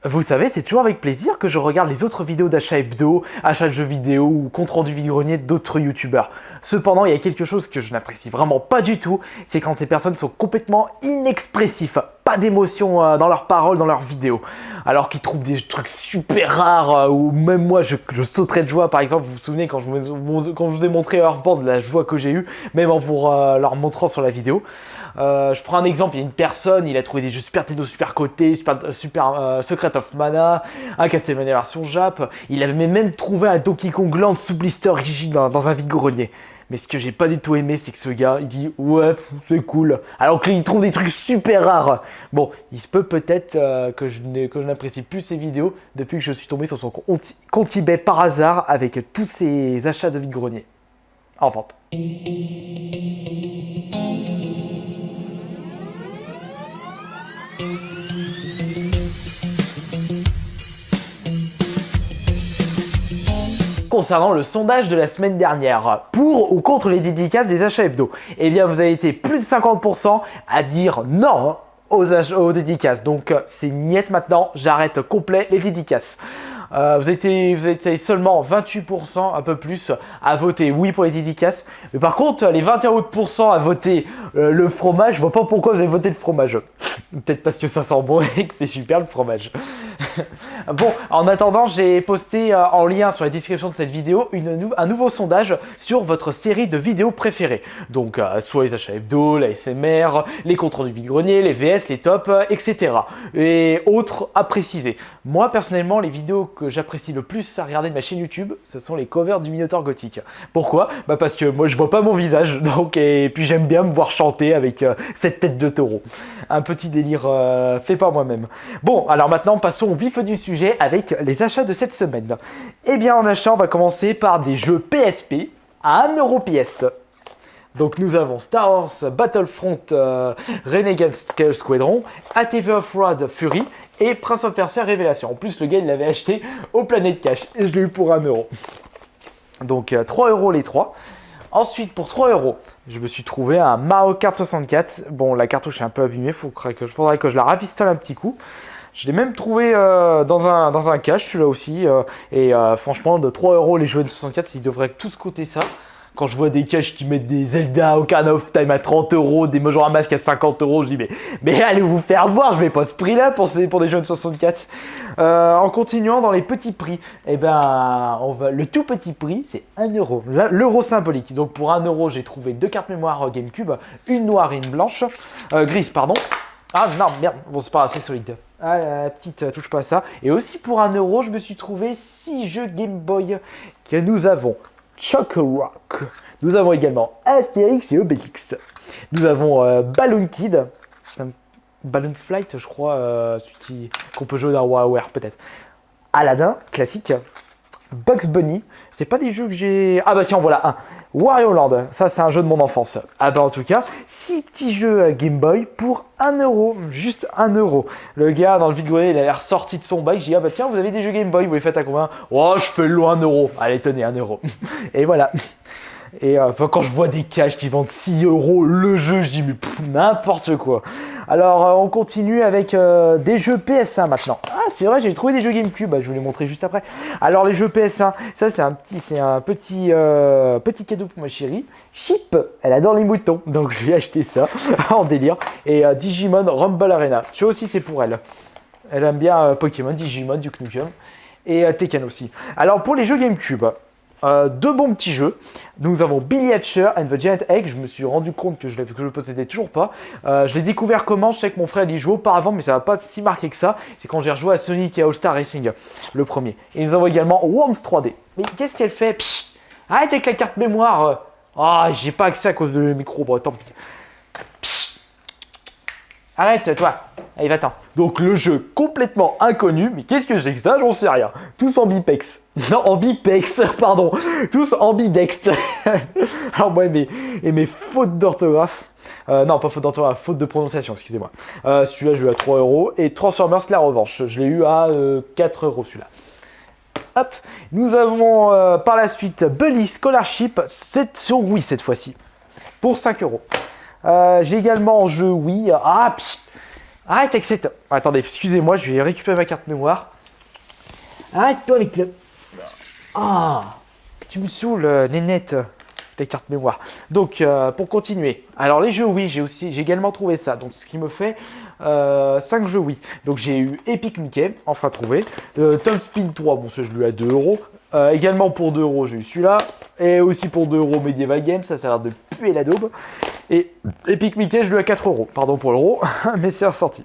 Vous savez, c'est toujours avec plaisir que je regarde les autres vidéos d'achat hebdo, achat de jeux vidéo ou compte rendu vide-grenier d'autres youtubeurs. Cependant, il y a quelque chose que je n'apprécie vraiment pas du tout, c'est quand ces personnes sont complètement inexpressifs, pas d'émotion dans leurs paroles, dans leurs vidéos. Alors qu'ils trouvent des trucs super rares, ou même moi je sauterais de joie. Par exemple, vous vous souvenez quand je vous ai montré Earthbound, la joie que j'ai eue, même en vous leur montrant sur la vidéo. Je prends un exemple, il y a une personne, il a trouvé des jeux Super Nintendo super cotés, Secret of Mana, un Castlevania version Jap, il avait même trouvé un Donkey Kong Land sous blister rigide dans un vide-grenier. Mais ce que j'ai pas du tout aimé, c'est que ce gars, il dit ouais, c'est cool, alors qu'il trouve des trucs super rares. Bon, il se peut peut-être que je n'apprécie plus ses vidéos depuis que je suis tombé sur son compte eBay par hasard avec tous ses achats de vide-grenier en vente. Concernant le sondage de la semaine dernière, pour ou contre les dédicaces des achats hebdo, eh bien vous avez été plus de 50% à dire non aux dédicaces. Donc c'est niet maintenant, j'arrête complet les dédicaces. Vous avez seulement 28%, un peu plus, à voter oui pour les dédicaces. Mais par contre, les 21 autres pourcents à voter le fromage, je vois pas pourquoi vous avez voté le fromage. Peut-être parce que ça sent bon et que c'est super le fromage. Bon, en attendant, j'ai posté en lien sur la description de cette vidéo un nouveau sondage sur votre série de vidéos préférées. Donc, soit les achats hebdo, la SMR, les comptes rendus vide-grenier, les VS, les tops, etc. Et autres à préciser. Moi, personnellement, les vidéos que j'apprécie le plus à regarder de ma chaîne YouTube, ce sont les covers du Minotaur Gothique. Pourquoi ? Bah parce que moi, je vois pas mon visage, donc, et puis j'aime bien me voir chanter avec cette tête de taureau. Un petit délire fait par moi-même. Bon, alors maintenant, passons au vif du sujet avec les achats de cette semaine. Eh bien, en achat, on va commencer par des jeux PSP à 1€ pièce. Donc nous avons Star Wars Battlefront Renegade Squadron, ATV Off-Road Fury et Prince of Persia Révélation. En plus, le gars, il l'avait acheté au Planet Cash et je l'ai eu pour 1€. Donc 3€ les trois. Ensuite, pour 3€, je me suis trouvé un Mario Kart 64. Bon, la cartouche est un peu abîmée, faudrait que je la rafistole un petit coup. Je l'ai même trouvé dans un cache, celui-là aussi. Franchement, de 3€ les jeux N64, ils devraient tous coûter ça. Quand je vois des caches qui mettent des Zelda Ocarina of Time à 30€, des Majora's Mask à 50€, je dis mais allez vous faire voir, je mets pas ce prix-là pour des jeux N64. En continuant dans les petits prix, eh ben, le tout petit prix, c'est 1€. L'euro symbolique. Donc pour 1€, j'ai trouvé 2 cartes mémoire GameCube, une noire et une blanche. Grise, pardon. Ah non, merde, bon c'est pas grave, c'est solide. Ah, la petite, touche pas à ça. Et aussi pour 1€, je me suis trouvé 6 jeux Game Boy que nous avons. Choc-Rock. Nous avons également Astérix et Obélix. Nous avons Balloon Kid. Balloon Flight, je crois, celui qu'on peut jouer dans WarWare peut-être. Aladdin, classique. Bugs Bunny. C'est pas des jeux que j'ai... Ah bah si, en voilà un. Wario Land, ça c'est un jeu de mon enfance. Ah bah en tout cas, 6 petits jeux Game Boy pour 1€, juste 1€. Le gars dans le vide-grenier, il a l'air sorti de son bac. J'ai dit, ah bah tiens, vous avez des jeux Game Boy, vous les faites à combien ? Oh, je fais le lot 1€. Allez, tenez, 1€. Et voilà. Et quand je vois des caches qui vendent 6€ le jeu, je dis mais n'importe quoi. Alors on continue avec des jeux PS1 maintenant. Ah c'est vrai, j'ai trouvé des jeux GameCube, je vous les montrer juste après. Alors les jeux PS1, ça c'est un petit cadeau pour ma chérie. Chip, elle adore les moutons, donc je lui ai acheté ça en délire. Et Digimon Rumble Arena, ça aussi c'est pour elle. Elle aime bien Pokémon, Digimon, Duke Nukem et Tekken aussi. Alors pour les jeux GameCube, deux bons petits jeux. Nous avons Billy Hatcher and the Giant Egg. Je me suis rendu compte que je le possédais toujours pas. Je l'ai découvert comment ? Je sais que mon frère y jouait auparavant, mais ça n'a pas si marqué que ça. C'est quand j'ai rejoué à Sonic et All Star Racing, le premier. Et nous avons également Worms 3D. Mais qu'est-ce qu'elle fait ? Psst, arrête avec la carte mémoire. Ah, j'ai pas accès à cause de le micro. Bon, tant pis. Psst. Arrête, toi. Allez, va-t'en. Donc, le jeu complètement inconnu. Mais qu'est-ce que c'est que ça ? J'en sais rien. Tous en bipex. Non, en bipex, pardon. Tous en bidext. Alors, moi, mes fautes d'orthographe. Non, pas faute d'orthographe, faute de prononciation, excusez-moi. Celui-là, je l'ai eu à 3€. Et Transformers, la revanche. Je l'ai eu à 4€ celui-là. Hop. Nous avons par la suite Bully Scholarship. C'est sur Wii cette fois-ci. Pour 5€. J'ai également en jeu Wii. Ah, psst. Arrête avec cette... Attendez, excusez-moi, je vais récupérer ma carte mémoire. Arrête-toi avec le... Ah, tu me saoules, Nénette, les cartes mémoire. Donc, pour continuer. Alors, les jeux Wii, j'ai également trouvé ça. Donc, ce qui me fait 5 jeux Wii. Donc, j'ai eu Epic Mickey, enfin trouvé. Tom Spin 3, bon, ça, je l'ai eu à 2 euros. Également pour 2 euros, j'ai eu celui-là. Et aussi pour 2 euros, Medieval Games, ça a l'air de puer la daube. Et Epic Mickey, je l'ai eu à 4 euros. Pardon pour l'euro, mais c'est ressorti.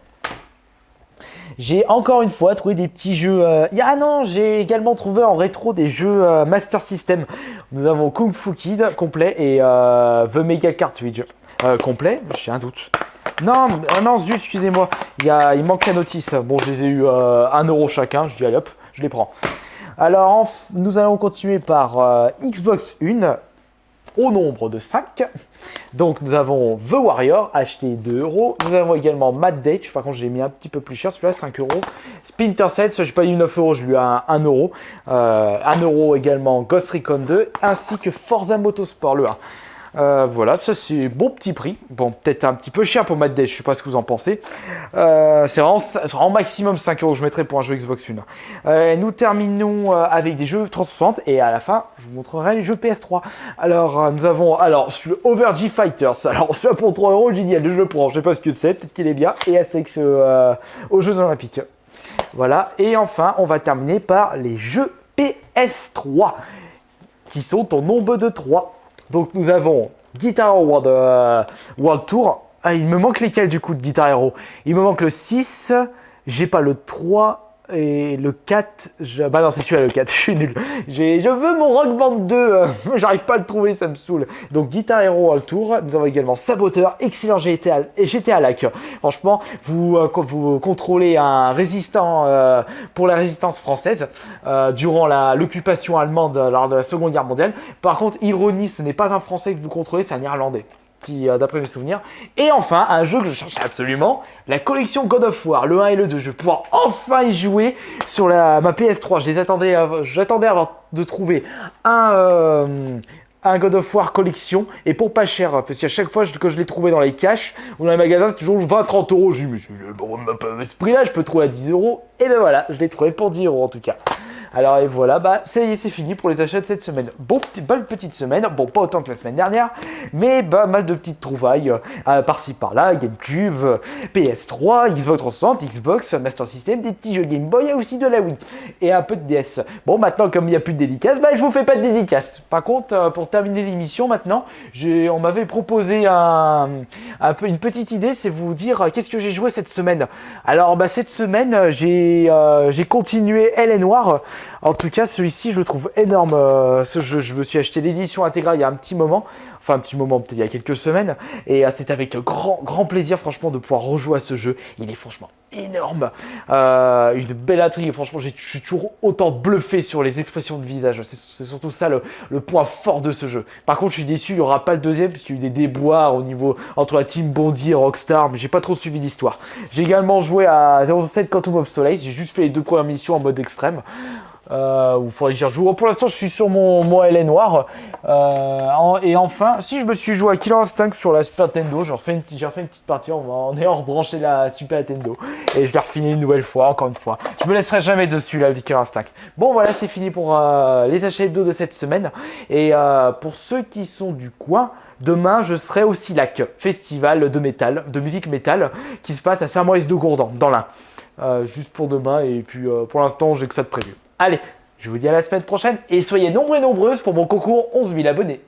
J'ai encore une fois trouvé des petits jeux. Ah non, j'ai également trouvé en rétro des jeux Master System. Nous avons Kung Fu Kid complet et The Mega Cartridge complet. J'ai un doute. Non, non, zut, excusez-moi. Il manque la notice. Bon, je les ai eu 1 euro chacun. Je dis allez hop, je les prends. Alors, nous allons continuer par Xbox One au nombre de 5. Donc, nous avons The Warrior, acheté 2 euros. Nous avons également Mad Date. Par contre, j'ai mis un petit peu plus cher, celui-là, 5 euros. Splinter Cell, ça, je n'ai pas eu 9 euros, je lui ai eu 1 euro. 1 euro également Ghost Recon 2, ainsi que Forza Motorsport, le 1. Voilà, ça c'est bon petit prix. Bon, peut-être un petit peu cher pour Mad Dash, je sais pas ce que vous en pensez. C'est vraiment maximum 5 euros que je mettrais pour un jeu Xbox One. Nous terminons avec des jeux 360 et à la fin, je vous montrerai les jeux PS3. Alors, nous avons sur le Overg Fighters. Alors, celui-là pour 3 euros, génial, je le prends. Je sais pas ce que c'est, peut-être qu'il est bien. Et Astérix aux Jeux Olympiques. Voilà, et enfin, on va terminer par les jeux PS3 qui sont au nombre de 3. Donc nous avons Guitar Hero World Tour. Ah, il me manque lesquels du coup de Guitar Hero? Il me manque le 6, j'ai pas le 3 et le 4. Bah non, c'est celui-là le 4, je suis nul. Je veux mon Rock Band 2, j'arrive pas à le trouver, ça me saoule. Donc Guitar Hero World Tour, nous avons également Saboteur, excellent GTA Lac. Franchement, vous contrôlez un résistant pour la résistance française durant l'occupation allemande lors de la Seconde Guerre mondiale. Par contre, ironie, ce n'est pas un Français que vous contrôlez, c'est un Irlandais. D'après mes souvenirs. Et enfin, un jeu que je cherchais absolument, la collection God of War, le 1 et le 2. Je vais pouvoir enfin y jouer sur ma PS3. J'attendais avant de trouver un God of War collection et pour pas cher, parce qu'à chaque fois que je l'ai trouvé dans les caches ou dans les magasins, c'est toujours 20-30 euros. Je dis, mais ce prix-là, je peux le trouver à 10 euros. Et ben voilà, je l'ai trouvé pour 10 euros en tout cas. Alors et voilà, bah ça y est, c'est fini pour les achats de cette semaine. Bonne petite semaine, bon pas autant que la semaine dernière, mais bah mal de petites trouvailles par-ci par-là, GameCube, PS3, Xbox 360, Xbox, Master System, des petits jeux Game Boy et aussi de la Wii et un peu de DS. Bon maintenant comme il n'y a plus de dédicaces, bah je vous fais pas de dédicaces. Par contre pour terminer l'émission maintenant, on m'avait proposé une petite idée, c'est vous dire qu'est-ce que j'ai joué cette semaine. Alors bah cette semaine j'ai continué Elle est Noire. En tout cas, celui-ci, je le trouve énorme. Ce jeu, je me suis acheté l'édition intégrale il y a un petit moment. Enfin, un petit moment, peut-être il y a quelques semaines. Et c'est avec grand plaisir, franchement, de pouvoir rejouer à ce jeu. Il est franchement énorme. Une belle intrigue. Franchement, je suis toujours autant bluffé sur les expressions de visage. C'est surtout ça le point fort de ce jeu. Par contre, je suis déçu, il n'y aura pas le deuxième, parce qu'il y a eu des déboires entre la team Bondi et Rockstar. Mais j'ai pas trop suivi l'histoire. J'ai également joué à 007 Quantum of Solace. J'ai juste fait les 2 premières missions en mode extrême. Il faudrait que j'y rejoue. Pour l'instant, je suis sur mon LA noir. Et enfin, si je me suis joué à Killer Instinct sur la Super Nintendo, j'ai refait une petite partie en ayant rebranché la Super Nintendo. Et je l'ai refini une nouvelle fois, encore une fois. Je me laisserai jamais dessus, là, Killer Instinct. Bon, voilà, c'est fini pour les achats hebdo de cette semaine. Et pour ceux qui sont du coin, demain, je serai au SILAC, festival de musique métal, qui se passe à Saint-Maurice-de-Gourdan, dans l'Ain. Juste pour demain, et puis pour l'instant, j'ai que ça de prévu. Allez, je vous dis à la semaine prochaine et soyez nombreux et nombreuses pour mon concours 11 000 abonnés.